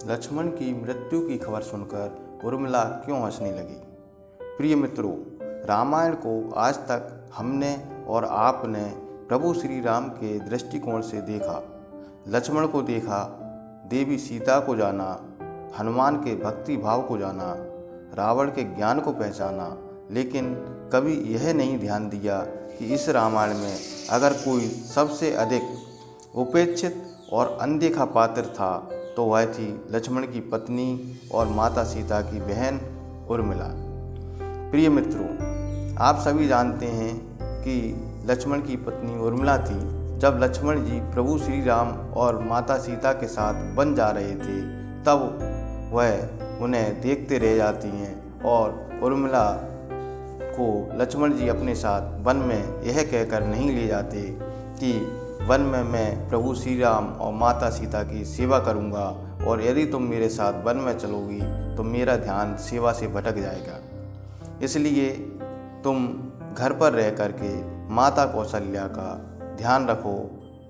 लक्ष्मण की मृत्यु की खबर सुनकर उर्मिला क्यों हंसने लगी। प्रिय मित्रों, रामायण को आज तक हमने और आपने प्रभु श्री राम के दृष्टिकोण से देखा। लक्ष्मण को देखा, देवी सीता को जाना, हनुमान के भक्ति भाव को जाना, रावण के ज्ञान को पहचाना, लेकिन कभी यह नहीं ध्यान दिया कि इस रामायण में अगर कोई सबसे अधिक उपेक्षित और अनदेखा पात्र था तो वह थी लक्ष्मण की पत्नी और माता सीता की बहन उर्मिला। प्रिय मित्रों, आप सभी जानते हैं कि लक्ष्मण की पत्नी उर्मिला थी। जब लक्ष्मण जी प्रभु श्री राम और माता सीता के साथ वन जा रहे थे तब वह उन्हें देखते रह जाती हैं और उर्मिला को लक्ष्मण जी अपने साथ वन में यह कहकर नहीं ले जाते कि वन में मैं प्रभु श्री राम और माता सीता की सेवा करूंगा और यदि तुम मेरे साथ वन में चलोगी तो मेरा ध्यान सेवा से भटक जाएगा, इसलिए तुम घर पर रह करके माता कौशल्या का ध्यान रखो,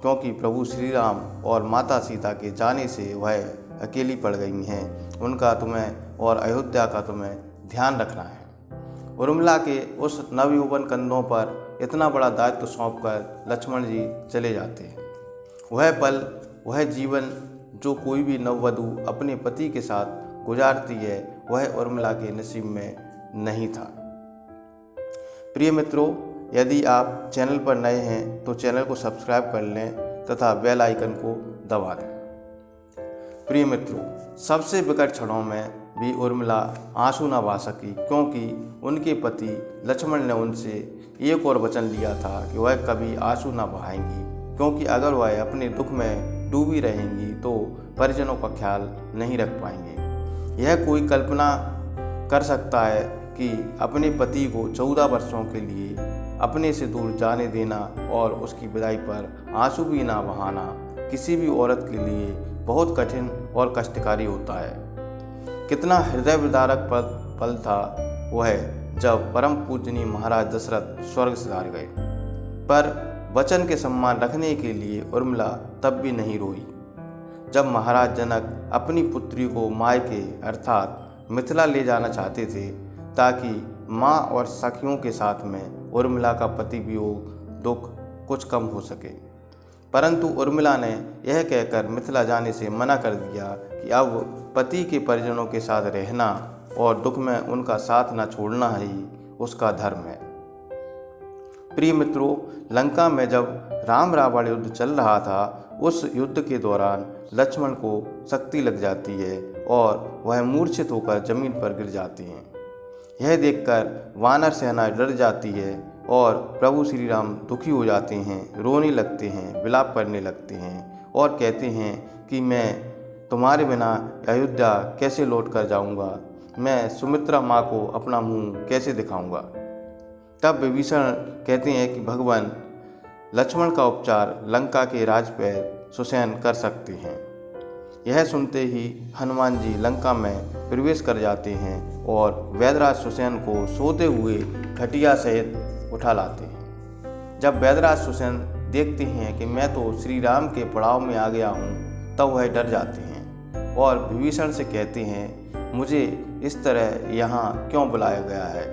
क्योंकि प्रभु श्री राम और माता सीता के जाने से वह अकेली पड़ गई हैं। उनका तुम्हें और अयोध्या का तुम्हें ध्यान रखना है। उर्मिला के उस नवयौवन कंधों पर इतना बड़ा दायित्व सौंपकर लक्ष्मण जी चले जाते हैं। वह पल, वह जीवन जो कोई भी नववधू अपने पति के साथ गुजारती है, वह उर्मिला के नसीब में नहीं था। प्रिय मित्रों, यदि आप चैनल पर नए हैं तो चैनल को सब्सक्राइब कर लें तथा बेल आइकन को दबा दें। प्रिय मित्रों, सबसे विकट क्षणों में भी उर्मिला आंसू न बहा सकी, क्योंकि उनके पति लक्ष्मण ने उनसे एक और वचन लिया था कि वह कभी आंसू न बहाएंगी, क्योंकि अगर वह अपने दुख में डूबी रहेंगी तो परिजनों का ख्याल नहीं रख पाएंगे। यह कोई कल्पना कर सकता है कि अपने पति को 14 वर्षों के लिए अपने से दूर जाने देना और उसकी विदाई पर आंसू भी ना बहाना किसी भी औरत के लिए बहुत कठिन और कष्टकारी होता है। कितना हृदय विदारक पल था वह जब परम पूजनीय महाराज दशरथ स्वर्ग सिधार गए, पर वचन के सम्मान रखने के लिए उर्मिला तब भी नहीं रोई। जब महाराज जनक अपनी पुत्री को मायके अर्थात मिथिला ले जाना चाहते थे ताकि माँ और सखियों के साथ में उर्मिला का पति वियोग दुख कुछ कम हो सके, परंतु उर्मिला ने यह कहकर मिथिला जाने से मना कर दिया कि अब पति के परिजनों के साथ रहना और दुख में उनका साथ न छोड़ना ही उसका धर्म है। प्रिय मित्रों, लंका में जब राम रावण युद्ध चल रहा था, उस युद्ध के दौरान लक्ष्मण को शक्ति लग जाती है और वह मूर्छित होकर जमीन पर गिर जाती हैं। यह देखकर वानर सेना डर जाती है और प्रभु श्री राम दुखी हो जाते हैं, रोने लगते हैं, विलाप करने लगते हैं और कहते हैं कि मैं तुम्हारे बिना अयोध्या कैसे लौट कर जाऊँगा, मैं सुमित्रा माँ को अपना मुंह कैसे दिखाऊंगा। तब विभीषण कहते हैं कि भगवान लक्ष्मण का उपचार लंका के राजपैर सुसैन कर सकते हैं। यह सुनते ही हनुमान जी लंका में प्रवेश कर जाते हैं और वैदराज सुसैन को सोते हुए खटिया सहित उठा लाते हैं। जब वैदराज सुसैन देखते हैं कि मैं तो श्री राम के पड़ाव में आ गया हूँ, तब वह डर जाते हैं और विभीषण से कहते हैं, मुझे इस तरह यहाँ क्यों बुलाया गया है।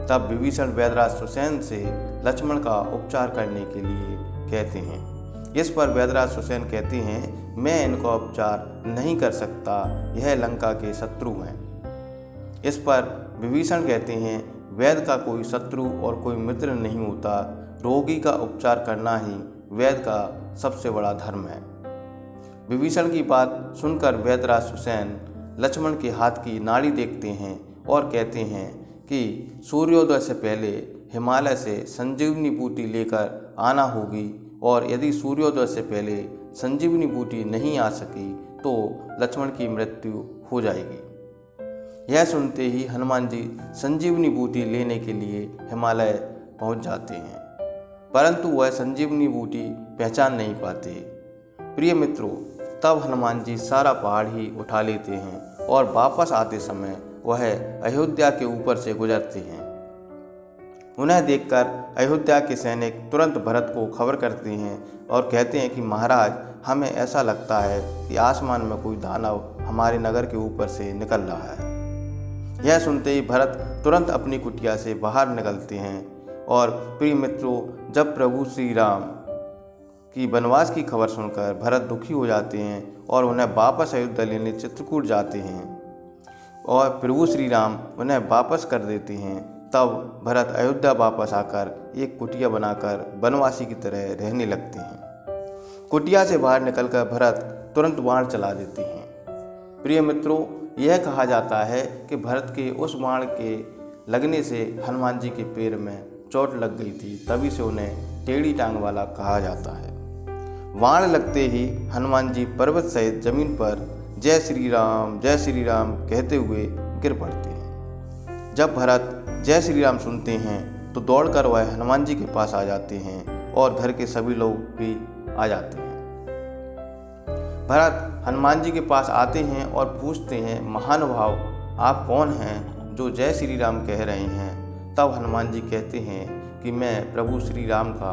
तब विभीषण वैदराज सुसैन से लक्ष्मण का उपचार करने के लिए कहते हैं। इस पर वैदराज सुसैन कहते हैं, मैं इनका उपचार नहीं कर सकता, यह लंका के शत्रु हैं। इस पर विभीषण कहते हैं, वैद्य का कोई शत्रु और कोई मित्र नहीं होता, रोगी का उपचार करना ही वैद्य का सबसे बड़ा धर्म है। विभीषण की बात सुनकर वैदराज सुसैन लक्ष्मण के हाथ की नाड़ी देखते हैं और कहते हैं कि सूर्योदय से पहले हिमालय से संजीवनी बूटी लेकर आना होगी और यदि सूर्योदय से पहले संजीवनी बूटी नहीं आ सकी तो लक्ष्मण की मृत्यु हो जाएगी। यह सुनते ही हनुमान जी संजीवनी बूटी लेने के लिए हिमालय पहुंच जाते हैं, परंतु वह संजीवनी बूटी पहचान नहीं पाते। प्रिय मित्रों, तब हनुमान जी सारा पहाड़ ही उठा लेते हैं और वापस आते समय वह अयोध्या के ऊपर से गुजरते हैं। उन्हें देखकर अयोध्या के सैनिक तुरंत भरत को खबर करते हैं और कहते हैं कि महाराज, हमें ऐसा लगता है कि आसमान में कोई दानव हमारे नगर के ऊपर से निकल रहा है। यह सुनते ही भरत तुरंत अपनी कुटिया से बाहर निकलते हैं। और प्रिय मित्रों, जब प्रभु श्री राम की वनवास की खबर सुनकर भरत दुखी हो जाते हैं और उन्हें वापस अयोध्या लेने चित्रकूट जाते हैं और प्रभु श्री राम उन्हें वापस कर देते हैं, तब भरत अयोध्या वापस आकर एक कुटिया बनाकर वनवासी की तरह रहने लगते हैं। कुटिया से बाहर निकलकर भरत तुरंत बाण चला देते हैं। प्रिय मित्रों, यह कहा जाता है कि भरत के उस बाण के लगने से हनुमान जी के पैर में चोट लग गई थी, तभी से उन्हें टेढ़ी टांग वाला कहा जाता है। बाण लगते ही हनुमान जी पर्वत सहित जमीन पर जय श्री राम कहते हुए गिर पड़ते हैं। जब भरत जय श्री राम सुनते हैं तो दौड़कर वह हनुमान जी के पास आ जाते हैं और घर के सभी लोग भी आ जाते हैं। भरत हनुमान जी के पास आते हैं और पूछते हैं, महानुभाव, आप कौन हैं जो जय श्री राम कह रहे हैं? तब हनुमान जी कहते हैं कि मैं प्रभु श्री राम का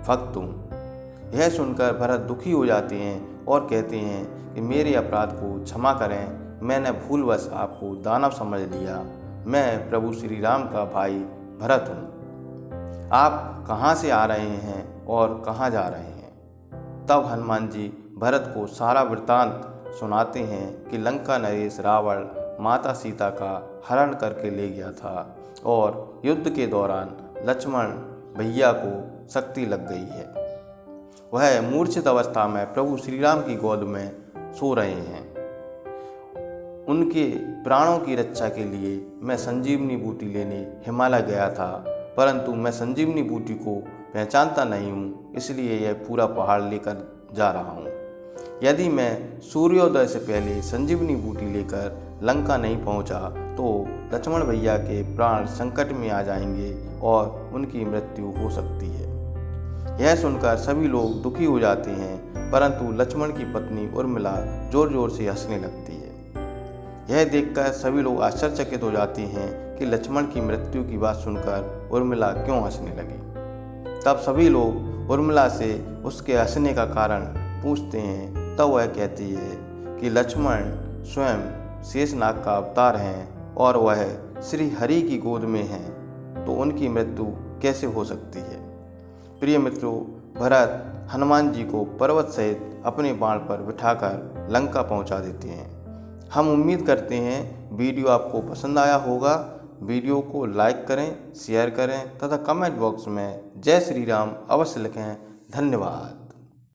भक्त हूँ। यह सुनकर भरत दुखी हो जाते हैं और कहते हैं कि मेरे अपराध को क्षमा करें, मैंने भूलवश आपको दानव समझ लिया। मैं प्रभु श्री राम का भाई भरत हूँ। आप कहाँ से आ रहे हैं और कहाँ जा रहे हैं? तब हनुमान जी भरत को सारा वृत्तांत सुनाते हैं कि लंका नरेश रावण माता सीता का हरण करके ले गया था और युद्ध के दौरान लक्ष्मण भैया को शक्ति लग गई है। वह मूर्छित अवस्था में प्रभु श्री राम की गोद में सो रहे हैं। उनके प्राणों की रक्षा के लिए मैं संजीवनी बूटी लेने हिमालय गया था, परंतु मैं संजीवनी बूटी को पहचानता नहीं हूँ, इसलिए यह पूरा पहाड़ लेकर जा रहा हूँ। यदि मैं सूर्योदय से पहले संजीवनी बूटी लेकर लंका नहीं पहुँचा तो लक्ष्मण भैया के प्राण संकट में आ जाएंगे और उनकी मृत्यु हो सकती है। यह सुनकर सभी लोग दुखी हो जाते हैं, परंतु लक्ष्मण की पत्नी उर्मिला जोर जोर से हंसने लगती है। यह देखकर सभी लोग आश्चर्यचकित हो जाते हैं कि लक्ष्मण की मृत्यु की बात सुनकर उर्मिला क्यों हंसने लगी। तब सभी लोग उर्मिला से उसके हंसने का कारण पूछते हैं। तब वह कहती है कि लक्ष्मण स्वयं शेषनाग का अवतार हैं और वह श्री हरि की गोद में हैं, तो उनकी मृत्यु कैसे हो सकती है। प्रिय मित्रों, भरत हनुमान जी को पर्वत सहित अपने बाण पर बिठाकर लंका पहुंचा देते हैं। हम उम्मीद करते हैं वीडियो आपको पसंद आया होगा। वीडियो को लाइक करें, शेयर करें तथा कमेंट बॉक्स में जय श्री राम अवश्य लिखें। धन्यवाद।